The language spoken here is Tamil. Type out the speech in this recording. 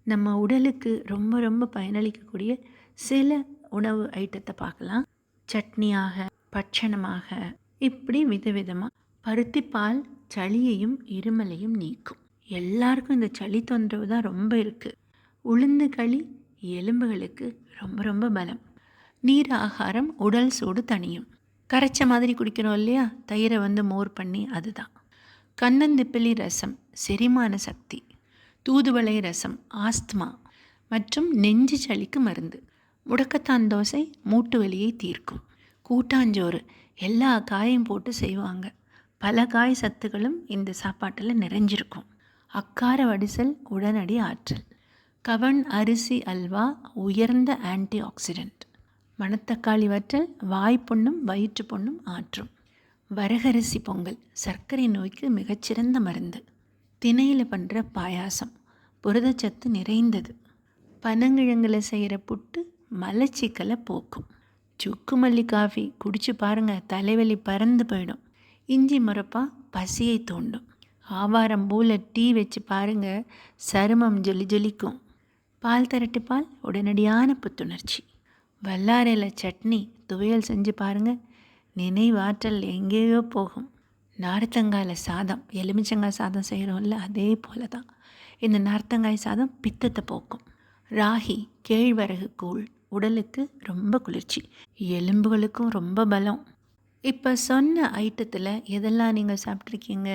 நம்ம உடலுக்கு ரொம்ப ரொம்ப பயனளிக்கக்கூடிய சில உணவு ஐட்டத்தை பார்க்கலாம். சட்னியாக, பட்சணமாக, இப்படி விதவிதமாக. பருத்திப்பால் சளியையும் இருமலையும் நீக்கும். எல்லாருக்கும் இந்த சளி தொந்தரவு தான் ரொம்ப இருக்குது. உளுந்து களி எலும்புகளுக்கு ரொம்ப ரொம்ப பலம். நீர் ஆகாரம் உடல் சூடு தணியும். கரைச்ச மாதிரி குடிக்கிறோம் இல்லையா, தயிரை மோர் பண்ணி, அதுதான். கண்ணந்திப்பிலி ரசம் செரிமான சக்தி. தூதுவளை ரசம் ஆஸ்துமா மற்றும் நெஞ்சு சளிக்கு மருந்து. முடக்கத்தான் தோசை மூட்டு வலியை தீர்க்கும். கூட்டாஞ்சோறு எல்லா காயும் போட்டு செய்வாங்க. பல காய் சத்துக்களும் இந்த சாப்பாட்டில் நிறைஞ்சிருக்கும். அக்கார வடிசல் உடனடி ஆற்றல். கவன் அரிசி அல்வா உயர்ந்த ஆன்டி ஆக்சிடென்ட். மணத்தக்காளி வற்றல் வாய்ப்புண்ணும் வயிற்று புண்ணும் ஆற்றும். வரகரிசி பொங்கல் சர்க்கரை நோய்க்கு மிகச்சிறந்த மருந்து. திணையில் பண்ணுற பாயாசம் புரதச்சத்து நிறைந்தது. பனங்கிழங்கில் செய்கிற புட்டு மலச்சிக்கலை போக்கும். சுக்கு மல்லி காஃபி குடிச்சு பாருங்கள், தலைவலி பறந்து போயிடும். இஞ்சி முறப்பா பசியை தூண்டும். ஆவாரம் பூவில் டீ வச்சு பாருங்கள், சருமம் ஜொலி ஜொலிக்கும். பால் திரட்டு பால் உடனடியான புத்துணர்ச்சி. வல்லாரையில் சட்னி துவையல் செஞ்சு பாருங்கள், நினைவாற்றல் எங்கேயோ போகும். நார்த்தங்காயில் சாதம், எலுமிச்சங்காய் சாதம் செய்கிறோம்ல, அதே போல தான் இந்த நார்த்தங்காய் சாதம் பித்தத்தை போக்கும். ராகி கேழ்வரகு கூழ் உடலுக்கு ரொம்ப குளிர்ச்சி, எலும்புகளுக்கும் ரொம்ப பலம். இப்போ சொன்ன ஐட்டத்தில் எதெல்லாம் நீங்கள் சாப்பிட்ருக்கீங்க?